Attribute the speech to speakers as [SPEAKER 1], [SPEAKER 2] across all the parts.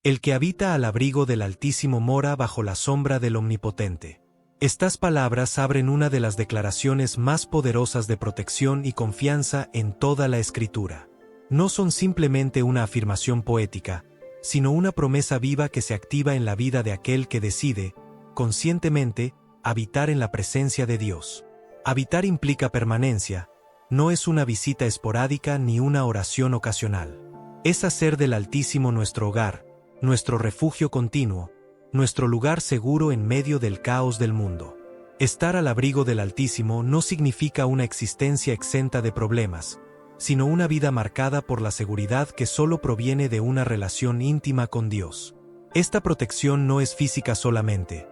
[SPEAKER 1] El que habita al abrigo del Altísimo mora bajo la sombra del Omnipotente. Estas palabras abren una de las declaraciones más poderosas de protección y confianza en toda la Escritura. No son simplemente una afirmación poética, sino una promesa viva que se activa en la vida de aquel que decide, conscientemente, habitar en la presencia de Dios. Habitar implica permanencia, no es una visita esporádica ni una oración ocasional. Es hacer del Altísimo nuestro hogar, nuestro refugio continuo, nuestro lugar seguro en medio del caos del mundo. Estar al abrigo del Altísimo no significa una existencia exenta de problemas, sino una vida marcada por la seguridad que solo proviene de una relación íntima con Dios. Esta protección no es física solamente,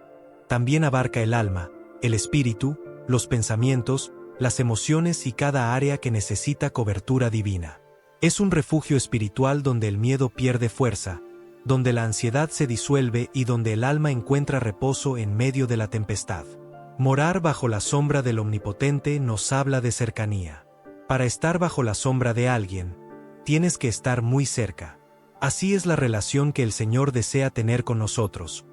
[SPEAKER 1] también abarca el alma, el espíritu, los pensamientos, las emociones y cada área que necesita cobertura divina. Es un refugio espiritual donde el miedo pierde fuerza, donde la ansiedad se disuelve y donde el alma encuentra reposo en medio de la tempestad. Morar bajo la sombra del Omnipotente nos habla de cercanía. Para estar bajo la sombra de alguien, tienes que estar muy cerca. Así es la relación que el Señor desea tener con nosotros.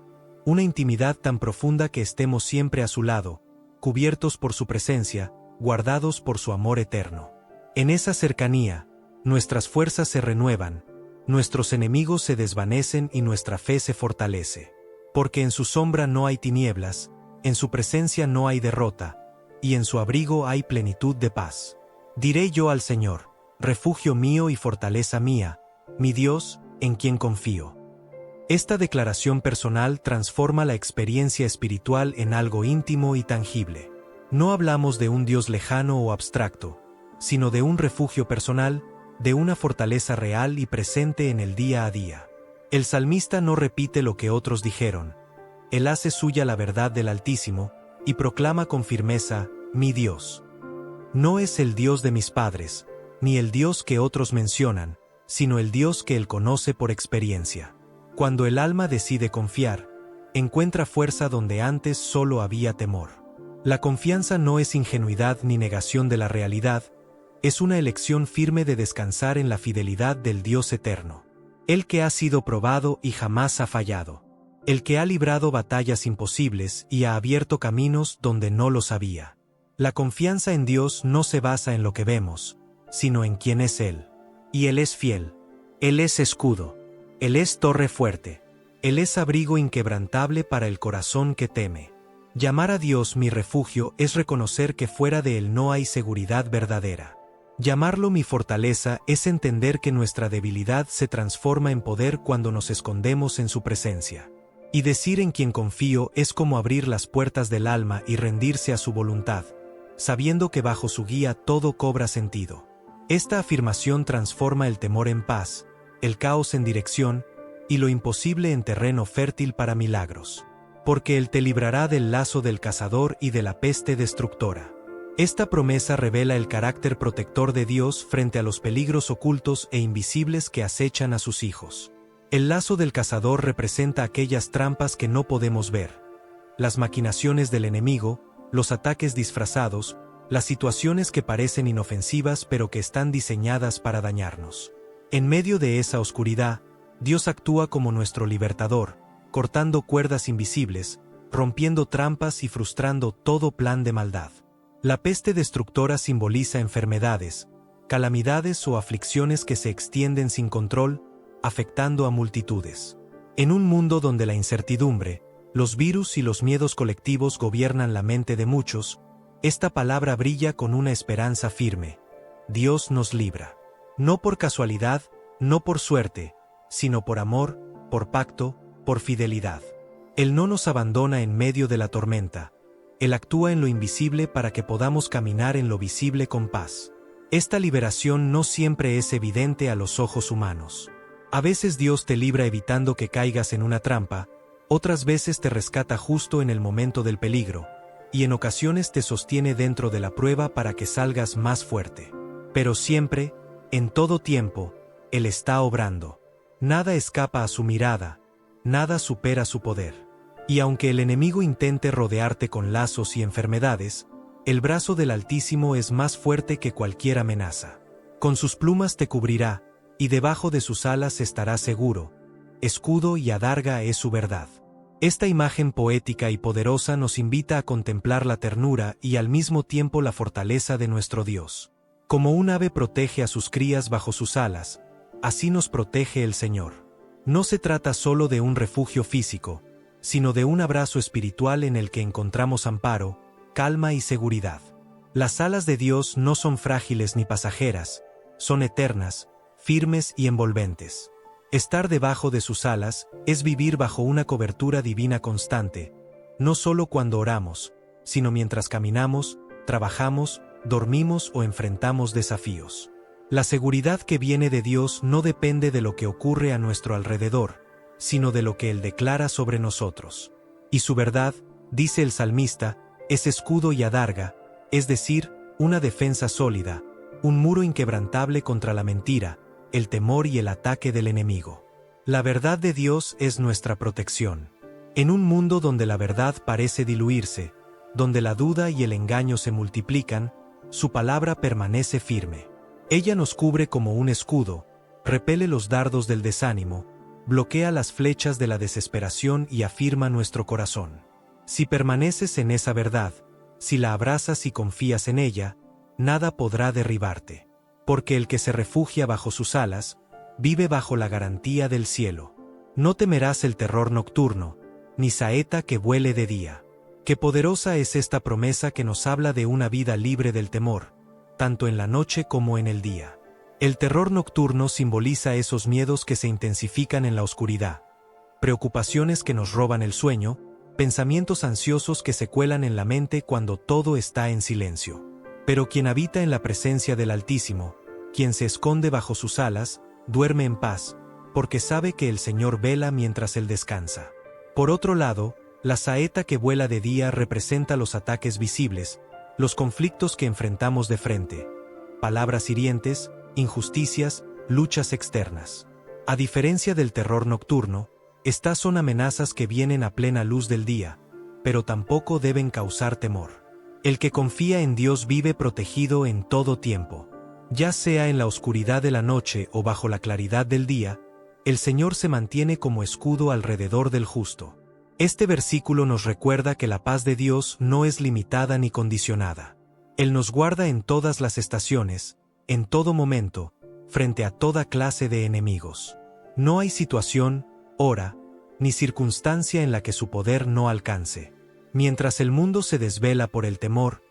[SPEAKER 1] Una intimidad tan profunda que estemos siempre a su lado, cubiertos por su presencia, guardados por su amor eterno. En esa cercanía, nuestras fuerzas se renuevan, nuestros enemigos se desvanecen y nuestra fe se fortalece. Porque en su sombra no hay tinieblas, en su presencia no hay derrota, y en su abrigo hay plenitud de paz. Diré yo al Señor, refugio mío y fortaleza mía, mi Dios, en quien confío. Esta declaración personal transforma la experiencia espiritual en algo íntimo y tangible. No hablamos de un Dios lejano o abstracto, sino de un refugio personal, de una fortaleza real y presente en el día a día. El salmista no repite lo que otros dijeron. Él hace suya la verdad del Altísimo y proclama con firmeza, mi Dios. No es el Dios de mis padres, ni el Dios que otros mencionan, sino el Dios que él conoce por experiencia. Cuando el alma decide confiar, encuentra fuerza donde antes solo había temor. La confianza no es ingenuidad ni negación de la realidad, es una elección firme de descansar en la fidelidad del Dios eterno. El que ha sido probado y jamás ha fallado. El que ha librado batallas imposibles y ha abierto caminos donde no los había. La confianza en Dios no se basa en lo que vemos, sino en quién es Él. Y Él es fiel. Él es escudo. Él es torre fuerte. Él es abrigo inquebrantable para el corazón que teme. Llamar a Dios mi refugio es reconocer que fuera de Él no hay seguridad verdadera. Llamarlo mi fortaleza es entender que nuestra debilidad se transforma en poder cuando nos escondemos en su presencia. Y decir en quien confío es como abrir las puertas del alma y rendirse a su voluntad, sabiendo que bajo su guía todo cobra sentido. Esta afirmación transforma el temor en paz, el caos en dirección, y lo imposible en terreno fértil para milagros. Porque Él te librará del lazo del cazador y de la peste destructora. Esta promesa revela el carácter protector de Dios frente a los peligros ocultos e invisibles que acechan a sus hijos. El lazo del cazador representa aquellas trampas que no podemos ver, las maquinaciones del enemigo, los ataques disfrazados, las situaciones que parecen inofensivas pero que están diseñadas para dañarnos. En medio de esa oscuridad, Dios actúa como nuestro libertador, cortando cuerdas invisibles, rompiendo trampas y frustrando todo plan de maldad. La peste destructora simboliza enfermedades, calamidades o aflicciones que se extienden sin control, afectando a multitudes. En un mundo donde la incertidumbre, los virus y los miedos colectivos gobiernan la mente de muchos, esta palabra brilla con una esperanza firme. Dios nos libra. No por casualidad, no por suerte, sino por amor, por pacto, por fidelidad. Él no nos abandona en medio de la tormenta. Él actúa en lo invisible para que podamos caminar en lo visible con paz. Esta liberación no siempre es evidente a los ojos humanos. A veces Dios te libra evitando que caigas en una trampa, otras veces te rescata justo en el momento del peligro, y en ocasiones te sostiene dentro de la prueba para que salgas más fuerte. Pero siempre, en todo tiempo, Él está obrando. Nada escapa a su mirada, nada supera su poder. Y aunque el enemigo intente rodearte con lazos y enfermedades, el brazo del Altísimo es más fuerte que cualquier amenaza. Con sus plumas te cubrirá, y debajo de sus alas estarás seguro, escudo y adarga es su verdad. Esta imagen poética y poderosa nos invita a contemplar la ternura y al mismo tiempo la fortaleza de nuestro Dios. Como un ave protege a sus crías bajo sus alas, así nos protege el Señor. No se trata solo de un refugio físico, sino de un abrazo espiritual en el que encontramos amparo, calma y seguridad. Las alas de Dios no son frágiles ni pasajeras, son eternas, firmes y envolventes. Estar debajo de sus alas es vivir bajo una cobertura divina constante, no solo cuando oramos, sino mientras caminamos, trabajamos, dormimos o enfrentamos desafíos. La seguridad que viene de Dios no depende de lo que ocurre a nuestro alrededor, sino de lo que Él declara sobre nosotros. Y su verdad, dice el salmista, es escudo y adarga, es decir, una defensa sólida, un muro inquebrantable contra la mentira, el temor y el ataque del enemigo. La verdad de Dios es nuestra protección. En un mundo donde la verdad parece diluirse, donde la duda y el engaño se multiplican, su palabra permanece firme. Ella nos cubre como un escudo, repele los dardos del desánimo, bloquea las flechas de la desesperación y afirma nuestro corazón. Si permaneces en esa verdad, si la abrazas y confías en ella, nada podrá derribarte. Porque el que se refugia bajo sus alas, vive bajo la garantía del cielo. No temerás el terror nocturno, ni saeta que vuele de día. Qué poderosa es esta promesa que nos habla de una vida libre del temor, tanto en la noche como en el día. El terror nocturno simboliza esos miedos que se intensifican en la oscuridad, preocupaciones que nos roban el sueño, pensamientos ansiosos que se cuelan en la mente cuando todo está en silencio. Pero quien habita en la presencia del Altísimo, quien se esconde bajo sus alas, duerme en paz, porque sabe que el Señor vela mientras él descansa. Por otro lado, la saeta que vuela de día representa los ataques visibles, los conflictos que enfrentamos de frente, palabras hirientes, injusticias, luchas externas. A diferencia del terror nocturno, estas son amenazas que vienen a plena luz del día, pero tampoco deben causar temor. El que confía en Dios vive protegido en todo tiempo. Ya sea en la oscuridad de la noche o bajo la claridad del día, el Señor se mantiene como escudo alrededor del justo. Este versículo nos recuerda que la paz de Dios no es limitada ni condicionada. Él nos guarda en todas las estaciones, en todo momento, frente a toda clase de enemigos. No hay situación, hora, ni circunstancia en la que su poder no alcance. Mientras el mundo se desvela por el temor,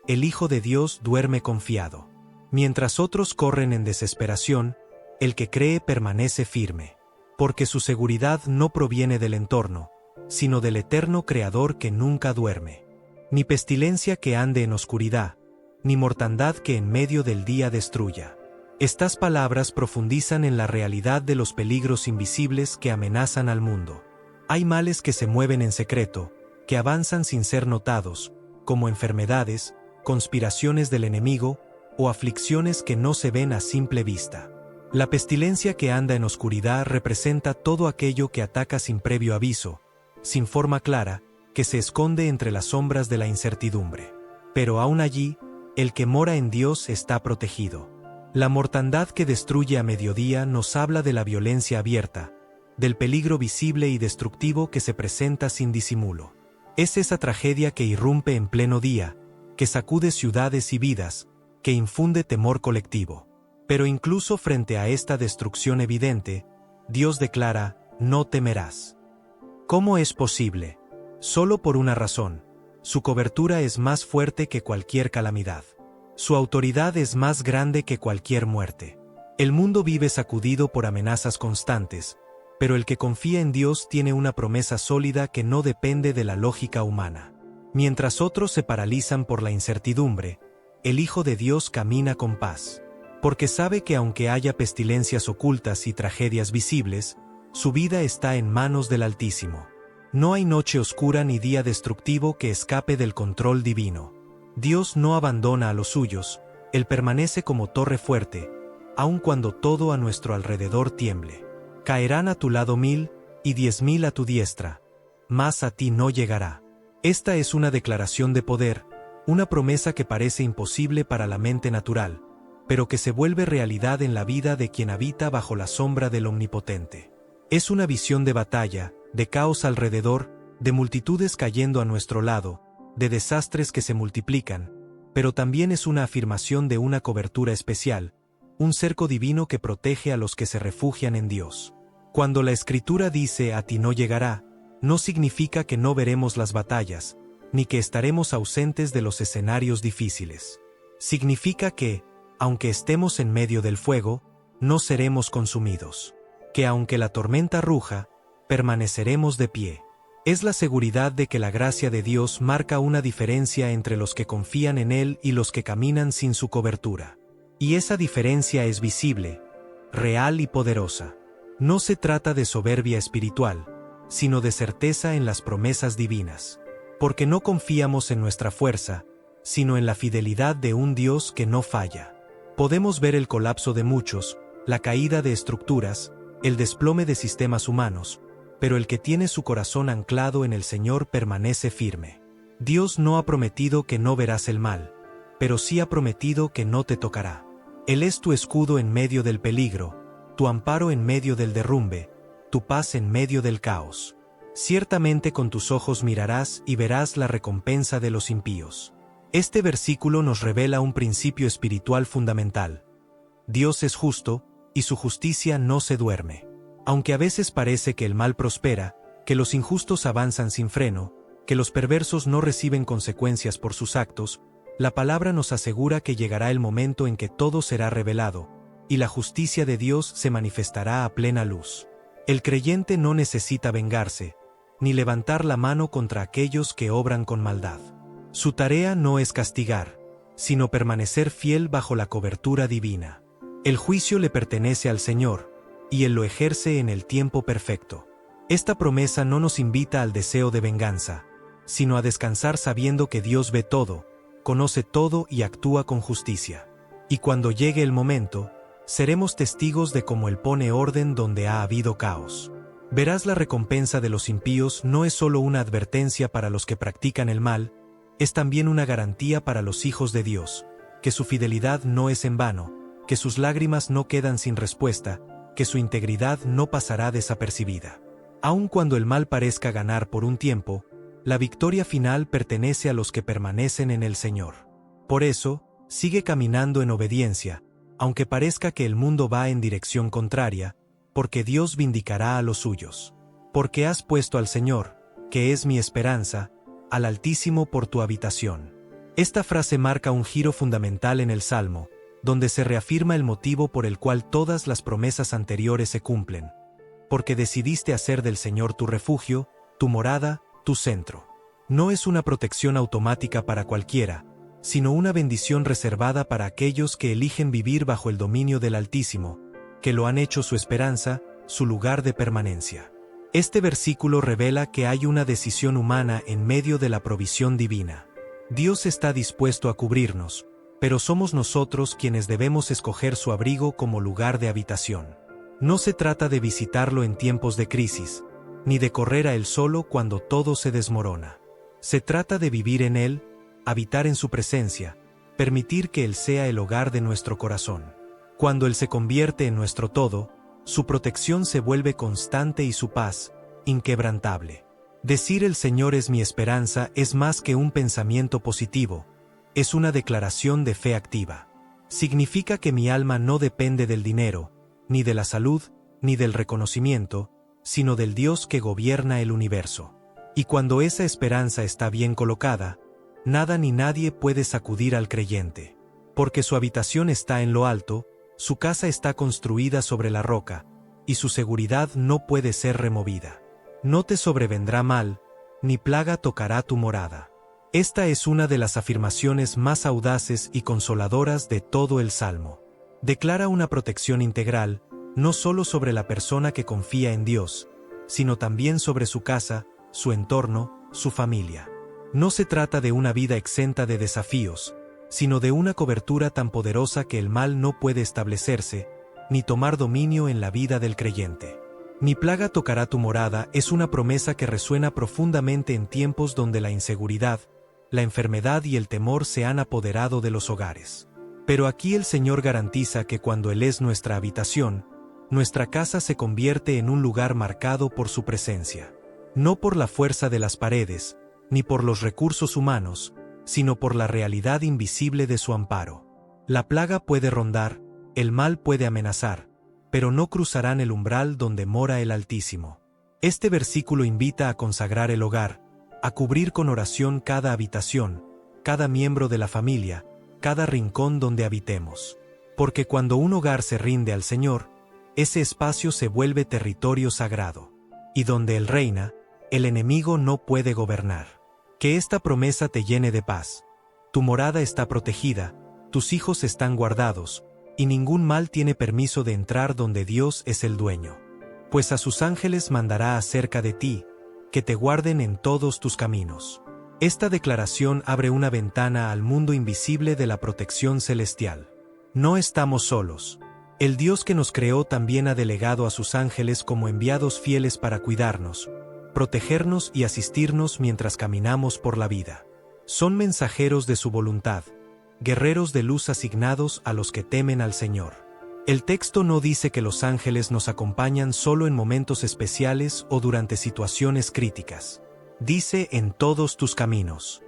[SPEAKER 1] el Hijo de Dios duerme confiado. Mientras otros corren en desesperación, el que cree permanece firme. Porque su seguridad no proviene del entorno, sino del eterno Creador que nunca duerme. Ni pestilencia que ande en oscuridad, ni mortandad que en medio del día destruya. Estas palabras profundizan en la realidad de los peligros invisibles que amenazan al mundo. Hay males que se mueven en secreto, que avanzan sin ser notados, como enfermedades, conspiraciones del enemigo, o aflicciones que no se ven a simple vista. La pestilencia que anda en oscuridad representa todo aquello que ataca sin previo aviso, sin forma clara, que se esconde entre las sombras de la incertidumbre. Pero aún allí, el que mora en Dios está protegido. La mortandad que destruye a mediodía nos habla de la violencia abierta, del peligro visible y destructivo que se presenta sin disimulo. Es esa tragedia que irrumpe en pleno día, que sacude ciudades y vidas, que infunde temor colectivo. Pero incluso frente a esta destrucción evidente, Dios declara, no temerás. ¿Cómo es posible? Solo por una razón: su cobertura es más fuerte que cualquier calamidad. Su autoridad es más grande que cualquier muerte. El mundo vive sacudido por amenazas constantes, pero el que confía en Dios tiene una promesa sólida que no depende de la lógica humana. Mientras otros se paralizan por la incertidumbre, el Hijo de Dios camina con paz, porque sabe que aunque haya pestilencias ocultas y tragedias visibles, su vida está en manos del Altísimo. No hay noche oscura ni día destructivo que escape del control divino. Dios no abandona a los suyos, Él permanece como torre fuerte, aun cuando todo a nuestro alrededor tiemble. Caerán a tu lado 1000, y 10.000 a tu diestra, mas a ti no llegará. Esta es una declaración de poder, una promesa que parece imposible para la mente natural, pero que se vuelve realidad en la vida de quien habita bajo la sombra del Omnipotente. Es una visión de batalla, de caos alrededor, de multitudes cayendo a nuestro lado, de desastres que se multiplican, pero también es una afirmación de una cobertura especial, un cerco divino que protege a los que se refugian en Dios. Cuando la Escritura dice "a ti no llegará", no significa que no veremos las batallas, ni que estaremos ausentes de los escenarios difíciles. Significa que, aunque estemos en medio del fuego, no seremos consumidos. Que aunque la tormenta ruja, permaneceremos de pie. Es la seguridad de que la gracia de Dios marca una diferencia entre los que confían en Él y los que caminan sin su cobertura. Y esa diferencia es visible, real y poderosa. No se trata de soberbia espiritual, sino de certeza en las promesas divinas. Porque no confiamos en nuestra fuerza, sino en la fidelidad de un Dios que no falla. Podemos ver el colapso de muchos, la caída de estructuras, el desplome de sistemas humanos, pero el que tiene su corazón anclado en el Señor permanece firme. Dios no ha prometido que no verás el mal, pero sí ha prometido que no te tocará. Él es tu escudo en medio del peligro, tu amparo en medio del derrumbe, tu paz en medio del caos. Ciertamente con tus ojos mirarás y verás la recompensa de los impíos. Este versículo nos revela un principio espiritual fundamental. Dios es justo, y su justicia no se duerme. Aunque a veces parece que el mal prospera, que los injustos avanzan sin freno, que los perversos no reciben consecuencias por sus actos, la palabra nos asegura que llegará el momento en que todo será revelado, y la justicia de Dios se manifestará a plena luz. El creyente no necesita vengarse, ni levantar la mano contra aquellos que obran con maldad. Su tarea no es castigar, sino permanecer fiel bajo la cobertura divina. El juicio le pertenece al Señor, y Él lo ejerce en el tiempo perfecto. Esta promesa no nos invita al deseo de venganza, sino a descansar sabiendo que Dios ve todo, conoce todo y actúa con justicia. Y cuando llegue el momento, seremos testigos de cómo Él pone orden donde ha habido caos. Verás, la recompensa de los impíos no es solo una advertencia para los que practican el mal, es también una garantía para los hijos de Dios, que su fidelidad no es en vano, que sus lágrimas no quedan sin respuesta, que su integridad no pasará desapercibida. Aun cuando el mal parezca ganar por un tiempo, la victoria final pertenece a los que permanecen en el Señor. Por eso, sigue caminando en obediencia, aunque parezca que el mundo va en dirección contraria, porque Dios vindicará a los suyos. Porque has puesto al Señor, que es mi esperanza, al Altísimo por tu habitación. Esta frase marca un giro fundamental en el Salmo, donde se reafirma el motivo por el cual todas las promesas anteriores se cumplen. Porque decidiste hacer del Señor tu refugio, tu morada, tu centro. No es una protección automática para cualquiera, sino una bendición reservada para aquellos que eligen vivir bajo el dominio del Altísimo, que lo han hecho su esperanza, su lugar de permanencia. Este versículo revela que hay una decisión humana en medio de la provisión divina. Dios está dispuesto a cubrirnos, pero somos nosotros quienes debemos escoger su abrigo como lugar de habitación. No se trata de visitarlo en tiempos de crisis, ni de correr a él solo cuando todo se desmorona. Se trata de vivir en él, habitar en su presencia, permitir que él sea el hogar de nuestro corazón. Cuando él se convierte en nuestro todo, su protección se vuelve constante y su paz, inquebrantable. Decir "el Señor es mi esperanza" es más que un pensamiento positivo, es una declaración de fe activa. Significa que mi alma no depende del dinero, ni de la salud, ni del reconocimiento, sino del Dios que gobierna el universo. Y cuando esa esperanza está bien colocada, nada ni nadie puede sacudir al creyente. Porque su habitación está en lo alto, su casa está construida sobre la roca, y su seguridad no puede ser removida. No te sobrevendrá mal, ni plaga tocará tu morada. Esta es una de las afirmaciones más audaces y consoladoras de todo el Salmo. Declara una protección integral, no solo sobre la persona que confía en Dios, sino también sobre su casa, su entorno, su familia. No se trata de una vida exenta de desafíos, sino de una cobertura tan poderosa que el mal no puede establecerse, ni tomar dominio en la vida del creyente. Ni plaga tocará tu morada es una promesa que resuena profundamente en tiempos donde la inseguridad, la enfermedad y el temor se han apoderado de los hogares. Pero aquí el Señor garantiza que cuando Él es nuestra habitación, nuestra casa se convierte en un lugar marcado por su presencia. No por la fuerza de las paredes, ni por los recursos humanos, sino por la realidad invisible de su amparo. La plaga puede rondar, el mal puede amenazar, pero no cruzarán el umbral donde mora el Altísimo. Este versículo invita a consagrar el hogar, a cubrir con oración cada habitación, cada miembro de la familia, cada rincón donde habitemos. Porque cuando un hogar se rinde al Señor, ese espacio se vuelve territorio sagrado. Y donde Él reina, el enemigo no puede gobernar. Que esta promesa te llene de paz. Tu morada está protegida, tus hijos están guardados, y ningún mal tiene permiso de entrar donde Dios es el dueño. Pues a sus ángeles mandará acerca de ti, que te guarden en todos tus caminos. Esta declaración abre una ventana al mundo invisible de la protección celestial. No estamos solos. El Dios que nos creó también ha delegado a sus ángeles como enviados fieles para cuidarnos, protegernos y asistirnos mientras caminamos por la vida. Son mensajeros de su voluntad, guerreros de luz asignados a los que temen al Señor. El texto no dice que los ángeles nos acompañan solo en momentos especiales o durante situaciones críticas. Dice en todos tus caminos.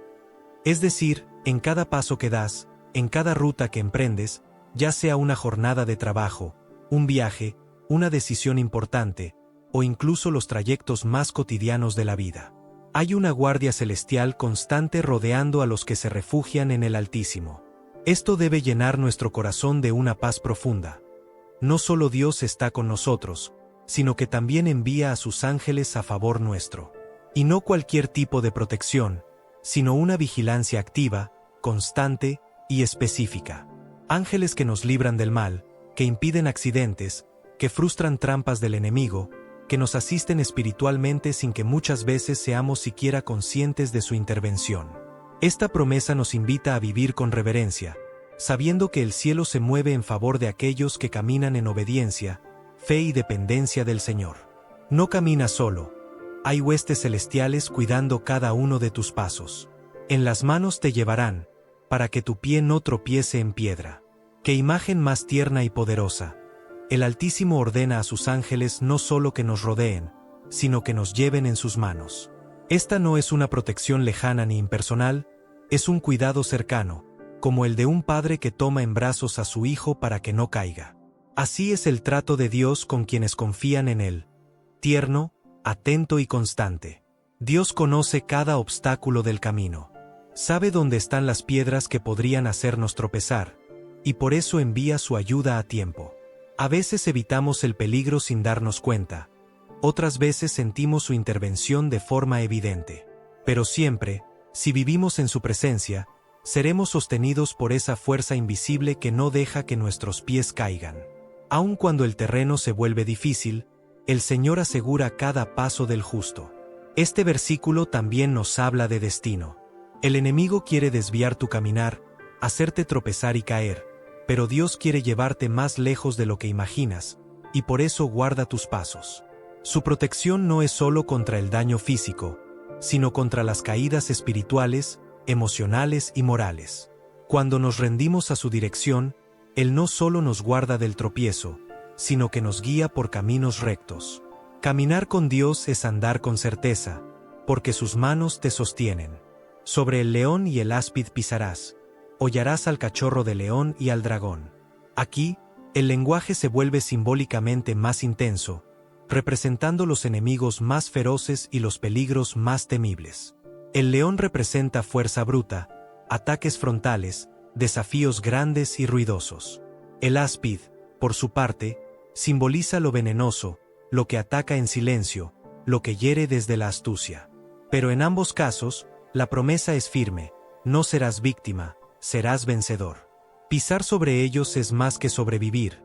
[SPEAKER 1] Es decir, en cada paso que das, en cada ruta que emprendes, ya sea una jornada de trabajo, un viaje, una decisión importante, o incluso los trayectos más cotidianos de la vida. Hay una guardia celestial constante rodeando a los que se refugian en el Altísimo. Esto debe llenar nuestro corazón de una paz profunda. No solo Dios está con nosotros, sino que también envía a sus ángeles a favor nuestro. Y no cualquier tipo de protección, sino una vigilancia activa, constante y específica. Ángeles que nos libran del mal, que impiden accidentes, que frustran trampas del enemigo, que nos asisten espiritualmente sin que muchas veces seamos siquiera conscientes de su intervención. Esta promesa nos invita a vivir con reverencia, sabiendo que el cielo se mueve en favor de aquellos que caminan en obediencia, fe y dependencia del Señor. No caminas solo. Hay huestes celestiales cuidando cada uno de tus pasos. En las manos te llevarán, para que tu pie no tropiece en piedra. ¡Qué imagen más tierna y poderosa! El Altísimo ordena a sus ángeles no solo que nos rodeen, sino que nos lleven en sus manos. Esta no es una protección lejana ni impersonal, es un cuidado cercano, como el de un padre que toma en brazos a su hijo para que no caiga. Así es el trato de Dios con quienes confían en Él. Tierno, atento y constante. Dios conoce cada obstáculo del camino. Sabe dónde están las piedras que podrían hacernos tropezar, y por eso envía su ayuda a tiempo. A veces evitamos el peligro sin darnos cuenta, otras veces sentimos su intervención de forma evidente. Pero siempre, si vivimos en su presencia, seremos sostenidos por esa fuerza invisible que no deja que nuestros pies caigan. Aun cuando el terreno se vuelve difícil, el Señor asegura cada paso del justo. Este versículo también nos habla de destino. El enemigo quiere desviar tu caminar, hacerte tropezar y caer, pero Dios quiere llevarte más lejos de lo que imaginas, y por eso guarda tus pasos. Su protección no es solo contra el daño físico, sino contra las caídas espirituales, emocionales y morales. Cuando nos rendimos a su dirección, Él no solo nos guarda del tropiezo, sino que nos guía por caminos rectos. Caminar con Dios es andar con certeza, porque sus manos te sostienen. Sobre el león y el áspid pisarás, hollarás al cachorro de león y al dragón. Aquí, el lenguaje se vuelve simbólicamente más intenso, representando los enemigos más feroces y los peligros más temibles. El león representa fuerza bruta, ataques frontales, desafíos grandes y ruidosos. El áspid, por su parte, simboliza lo venenoso, lo que ataca en silencio, lo que hiere desde la astucia. Pero en ambos casos, la promesa es firme: no serás víctima, serás vencedor. Pisar sobre ellos es más que sobrevivir,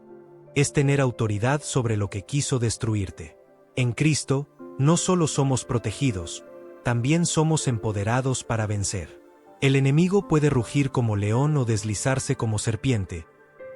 [SPEAKER 1] es tener autoridad sobre lo que quiso destruirte. En Cristo, no solo somos protegidos, también somos empoderados para vencer. El enemigo puede rugir como león o deslizarse como serpiente,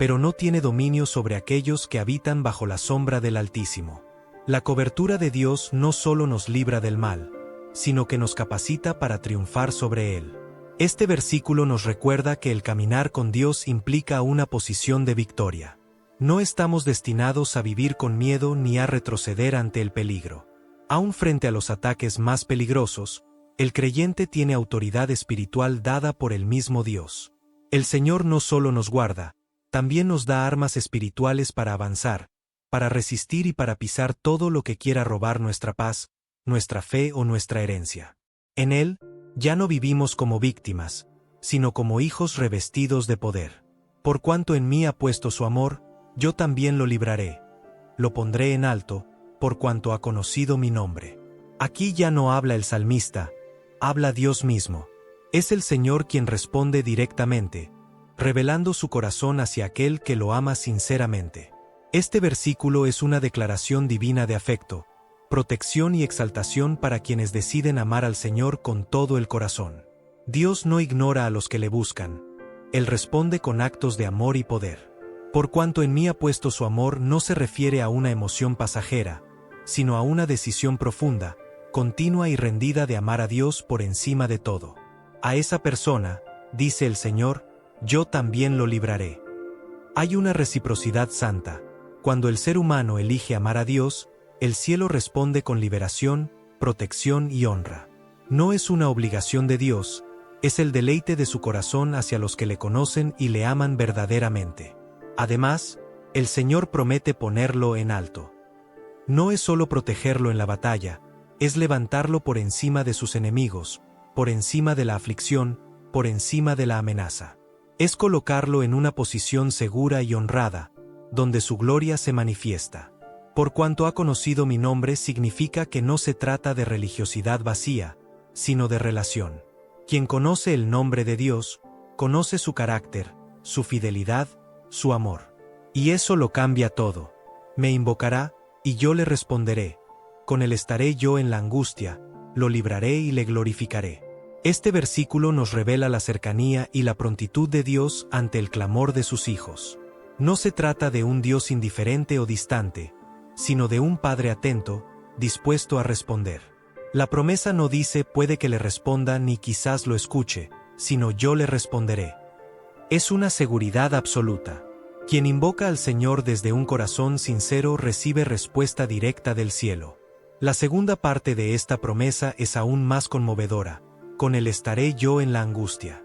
[SPEAKER 1] pero no tiene dominio sobre aquellos que habitan bajo la sombra del Altísimo. La cobertura de Dios no solo nos libra del mal, sino que nos capacita para triunfar sobre él. Este versículo nos recuerda que el caminar con Dios implica una posición de victoria. No estamos destinados a vivir con miedo ni a retroceder ante el peligro. Aún frente a los ataques más peligrosos, el creyente tiene autoridad espiritual dada por el mismo Dios. El Señor no solo nos guarda, también nos da armas espirituales para avanzar, para resistir y para pisar todo lo que quiera robar nuestra paz, nuestra fe o nuestra herencia. En Él, ya no vivimos como víctimas, sino como hijos revestidos de poder. Por cuanto en mí ha puesto su amor, yo también lo libraré. Lo pondré en alto, por cuanto ha conocido mi nombre. Aquí ya no habla el salmista, habla Dios mismo. Es el Señor quien responde directamente, revelando su corazón hacia aquel que lo ama sinceramente. Este versículo es una declaración divina de afecto, protección y exaltación para quienes deciden amar al Señor con todo el corazón. Dios no ignora a los que le buscan. Él responde con actos de amor y poder. Por cuanto en mí ha puesto su amor no se refiere a una emoción pasajera, sino a una decisión profunda, continua y rendida de amar a Dios por encima de todo. A esa persona, dice el Señor, yo también lo libraré. Hay una reciprocidad santa. Cuando el ser humano elige amar a Dios, el cielo responde con liberación, protección y honra. No es una obligación de Dios, es el deleite de su corazón hacia los que le conocen y le aman verdaderamente. Además, el Señor promete ponerlo en alto. No es solo protegerlo en la batalla, es levantarlo por encima de sus enemigos, por encima de la aflicción, por encima de la amenaza. Es colocarlo en una posición segura y honrada, donde su gloria se manifiesta. Por cuanto ha conocido mi nombre significa que no se trata de religiosidad vacía, sino de relación. Quien conoce el nombre de Dios, conoce su carácter, su fidelidad, su amor. Y eso lo cambia todo. Me invocará, y yo le responderé. Con él estaré yo en la angustia, lo libraré y le glorificaré. Este versículo nos revela la cercanía y la prontitud de Dios ante el clamor de sus hijos. No se trata de un Dios indiferente o distante, sino de un Padre atento, dispuesto a responder. La promesa no dice puede que le responda ni quizás lo escuche, sino yo le responderé. Es una seguridad absoluta. Quien invoca al Señor desde un corazón sincero recibe respuesta directa del cielo. La segunda parte de esta promesa es aún más conmovedora. Con él estaré yo en la angustia.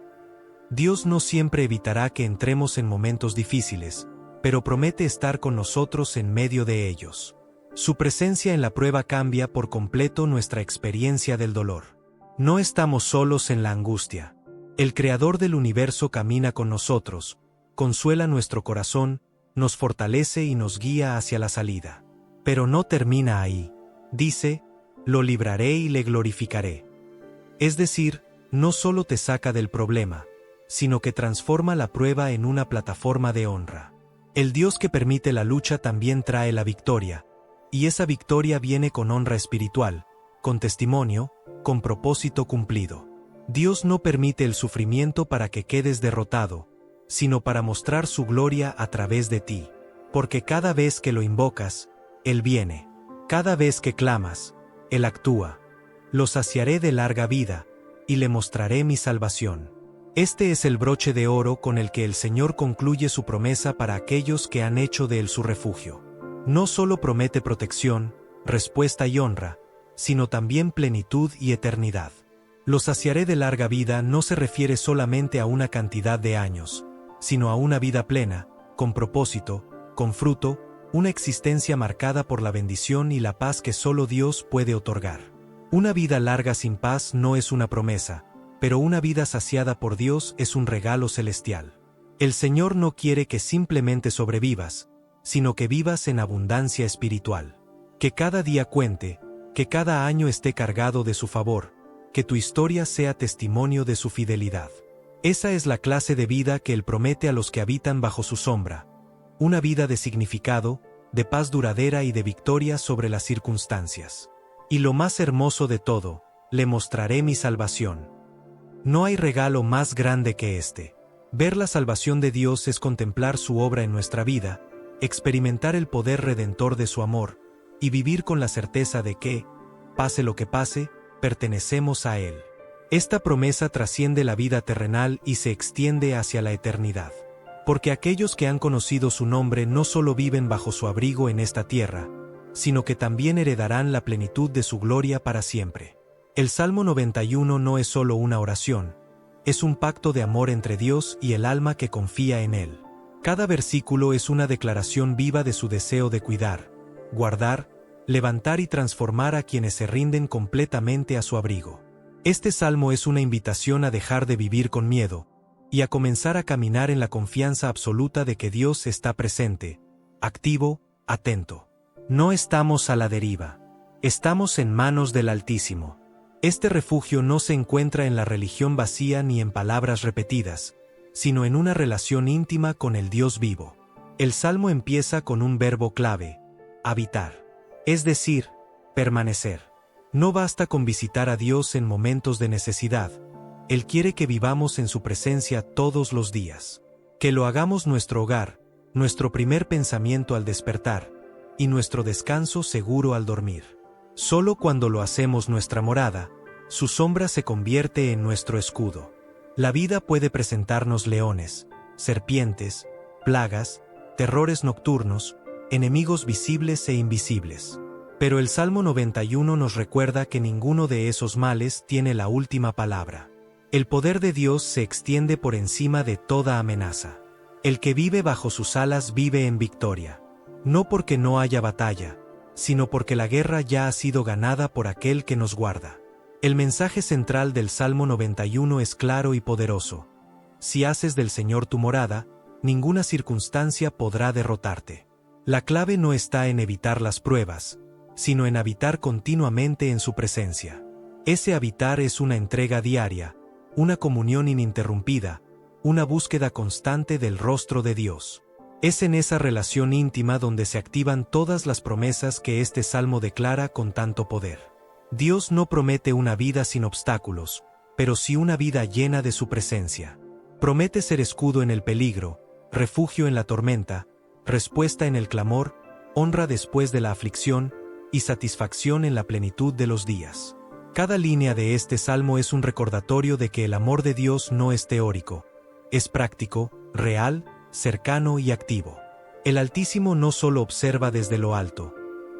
[SPEAKER 1] Dios no siempre evitará que entremos en momentos difíciles, pero promete estar con nosotros en medio de ellos. Su presencia en la prueba cambia por completo nuestra experiencia del dolor. No estamos solos en la angustia. El Creador del universo camina con nosotros, consuela nuestro corazón, nos fortalece y nos guía hacia la salida. Pero no termina ahí. Dice, lo libraré y le glorificaré. Es decir, no solo te saca del problema, sino que transforma la prueba en una plataforma de honra. El Dios que permite la lucha también trae la victoria, y esa victoria viene con honra espiritual, con testimonio, con propósito cumplido. Dios no permite el sufrimiento para que quedes derrotado, sino para mostrar su gloria a través de ti. Porque cada vez que lo invocas, Él viene. Cada vez que clamas, Él actúa. Lo saciaré de larga vida, y le mostraré mi salvación. Este es el broche de oro con el que el Señor concluye su promesa para aquellos que han hecho de Él su refugio. No solo promete protección, respuesta y honra, sino también plenitud y eternidad. Lo saciaré de larga vida no se refiere solamente a una cantidad de años, sino a una vida plena, con propósito, con fruto, una existencia marcada por la bendición y la paz que solo Dios puede otorgar. Una vida larga sin paz no es una promesa, pero una vida saciada por Dios es un regalo celestial. El Señor no quiere que simplemente sobrevivas, sino que vivas en abundancia espiritual. Que cada día cuente, que cada año esté cargado de su favor, que tu historia sea testimonio de su fidelidad. Esa es la clase de vida que Él promete a los que habitan bajo su sombra. Una vida de significado, de paz duradera y de victoria sobre las circunstancias. Y lo más hermoso de todo, le mostraré mi salvación. No hay regalo más grande que este. Ver la salvación de Dios es contemplar su obra en nuestra vida, experimentar el poder redentor de su amor, y vivir con la certeza de que, pase lo que pase, pertenecemos a Él. Esta promesa trasciende la vida terrenal y se extiende hacia la eternidad. Porque aquellos que han conocido su nombre no solo viven bajo su abrigo en esta tierra, sino que también heredarán la plenitud de su gloria para siempre. El Salmo 91 no es solo una oración, es un pacto de amor entre Dios y el alma que confía en Él. Cada versículo es una declaración viva de su deseo de cuidar, guardar, levantar y transformar a quienes se rinden completamente a su abrigo. Este salmo es una invitación a dejar de vivir con miedo, y a comenzar a caminar en la confianza absoluta de que Dios está presente, activo, atento. No estamos a la deriva. Estamos en manos del Altísimo. Este refugio no se encuentra en la religión vacía ni en palabras repetidas, sino en una relación íntima con el Dios vivo. El salmo empieza con un verbo clave, habitar. Es decir, permanecer. No basta con visitar a Dios en momentos de necesidad. Él quiere que vivamos en su presencia todos los días. Que lo hagamos nuestro hogar, nuestro primer pensamiento al despertar, y nuestro descanso seguro al dormir. Solo cuando lo hacemos nuestra morada, su sombra se convierte en nuestro escudo. La vida puede presentarnos leones, serpientes, plagas, terrores nocturnos, enemigos visibles e invisibles. Pero el Salmo 91 nos recuerda que ninguno de esos males tiene la última palabra. El poder de Dios se extiende por encima de toda amenaza. El que vive bajo sus alas vive en victoria. No porque no haya batalla, sino porque la guerra ya ha sido ganada por aquel que nos guarda. El mensaje central del Salmo 91 es claro y poderoso. Si haces del Señor tu morada, ninguna circunstancia podrá derrotarte. La clave no está en evitar las pruebas, sino en habitar continuamente en su presencia. Ese habitar es una entrega diaria, una comunión ininterrumpida, una búsqueda constante del rostro de Dios. Es en esa relación íntima donde se activan todas las promesas que este salmo declara con tanto poder. Dios no promete una vida sin obstáculos, pero sí una vida llena de su presencia. Promete ser escudo en el peligro, refugio en la tormenta, respuesta en el clamor, honra después de la aflicción y satisfacción en la plenitud de los días. Cada línea de este salmo es un recordatorio de que el amor de Dios no es teórico, es práctico, real, cercano y activo. El Altísimo no solo observa desde lo alto,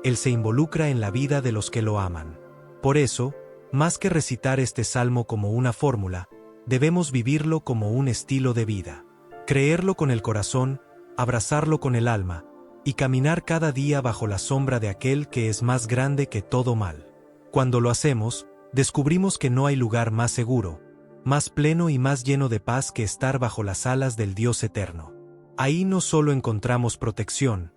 [SPEAKER 1] Él se involucra en la vida de los que lo aman. Por eso, más que recitar este salmo como una fórmula, debemos vivirlo como un estilo de vida. Creerlo con el corazón, abrazarlo con el alma, y caminar cada día bajo la sombra de aquel que es más grande que todo mal. Cuando lo hacemos, descubrimos que no hay lugar más seguro, más pleno y más lleno de paz que estar bajo las alas del Dios eterno. Ahí no solo encontramos protección,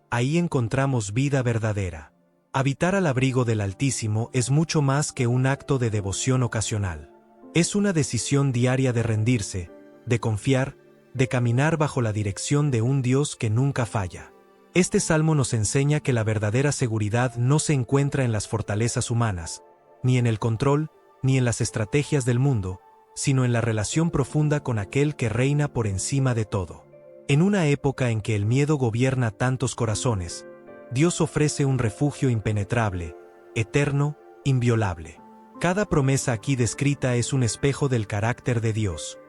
[SPEAKER 1] ahí encontramos vida verdadera. Habitar al abrigo del Altísimo es mucho más que un acto de devoción ocasional. Es una decisión diaria de rendirse, de confiar, de caminar bajo la dirección de un Dios que nunca falla. Este salmo nos enseña que la verdadera seguridad no se encuentra en las fortalezas humanas, ni en el control, ni en las estrategias del mundo, sino en la relación profunda con aquel que reina por encima de todo. En una época en que el miedo gobierna tantos corazones, Dios ofrece un refugio impenetrable, eterno, inviolable. Cada promesa aquí descrita es un espejo del carácter de Dios.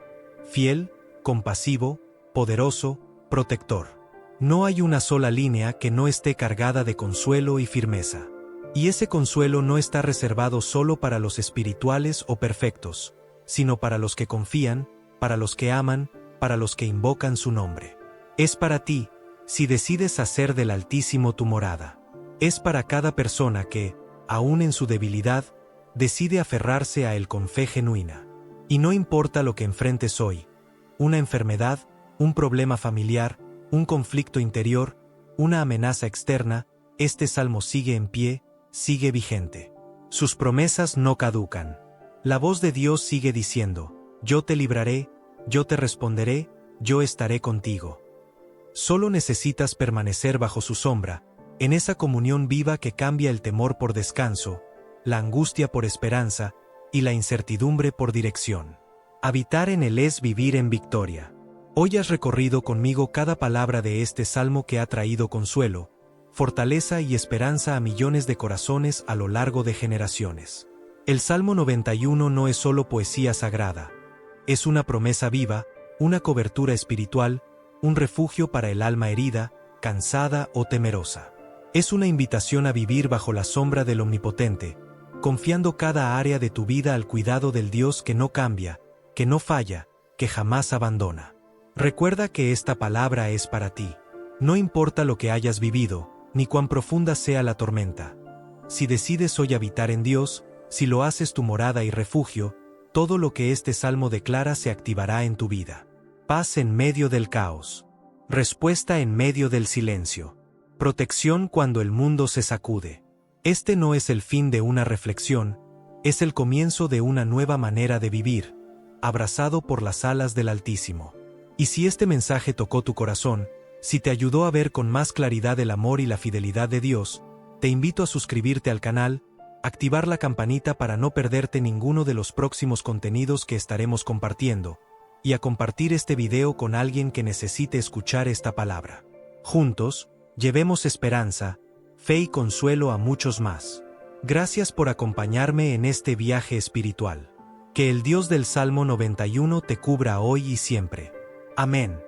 [SPEAKER 1] Fiel, compasivo, poderoso, protector. No hay una sola línea que no esté cargada de consuelo y firmeza. Y ese consuelo no está reservado solo para los espirituales o perfectos, sino para los que confían, para los que aman, para los que invocan su nombre. Es para ti, si decides hacer del Altísimo tu morada. Es para cada persona que, aun en su debilidad, decide aferrarse a Él con fe genuina. Y no importa lo que enfrentes hoy, una enfermedad, un problema familiar, un conflicto interior, una amenaza externa, este salmo sigue en pie, sigue vigente. Sus promesas no caducan. La voz de Dios sigue diciendo, yo te libraré, yo te responderé, yo estaré contigo. Solo necesitas permanecer bajo su sombra, en esa comunión viva que cambia el temor por descanso, la angustia por esperanza y la incertidumbre por dirección. Habitar en Él es vivir en victoria. Hoy has recorrido conmigo cada palabra de este salmo que ha traído consuelo, fortaleza y esperanza a millones de corazones a lo largo de generaciones. El Salmo 91 no es solo poesía sagrada, es una promesa viva, una cobertura espiritual, un refugio para el alma herida, cansada o temerosa. Es una invitación a vivir bajo la sombra del Omnipotente, confiando cada área de tu vida al cuidado del Dios que no cambia, que no falla, que jamás abandona. Recuerda que esta palabra es para ti. No importa lo que hayas vivido, ni cuán profunda sea la tormenta. Si decides hoy habitar en Dios, si lo haces tu morada y refugio, todo lo que este salmo declara se activará en tu vida. Paz en medio del caos. Respuesta en medio del silencio. Protección cuando el mundo se sacude. Este no es el fin de una reflexión, es el comienzo de una nueva manera de vivir, abrazado por las alas del Altísimo. Y si este mensaje tocó tu corazón, si te ayudó a ver con más claridad el amor y la fidelidad de Dios, te invito a suscribirte al canal, activar la campanita para no perderte ninguno de los próximos contenidos que estaremos compartiendo, y a compartir este video con alguien que necesite escuchar esta palabra. Juntos, llevemos esperanza, fe y consuelo a muchos más. Gracias por acompañarme en este viaje espiritual. Que el Dios del Salmo 91 te cubra hoy y siempre. Amén.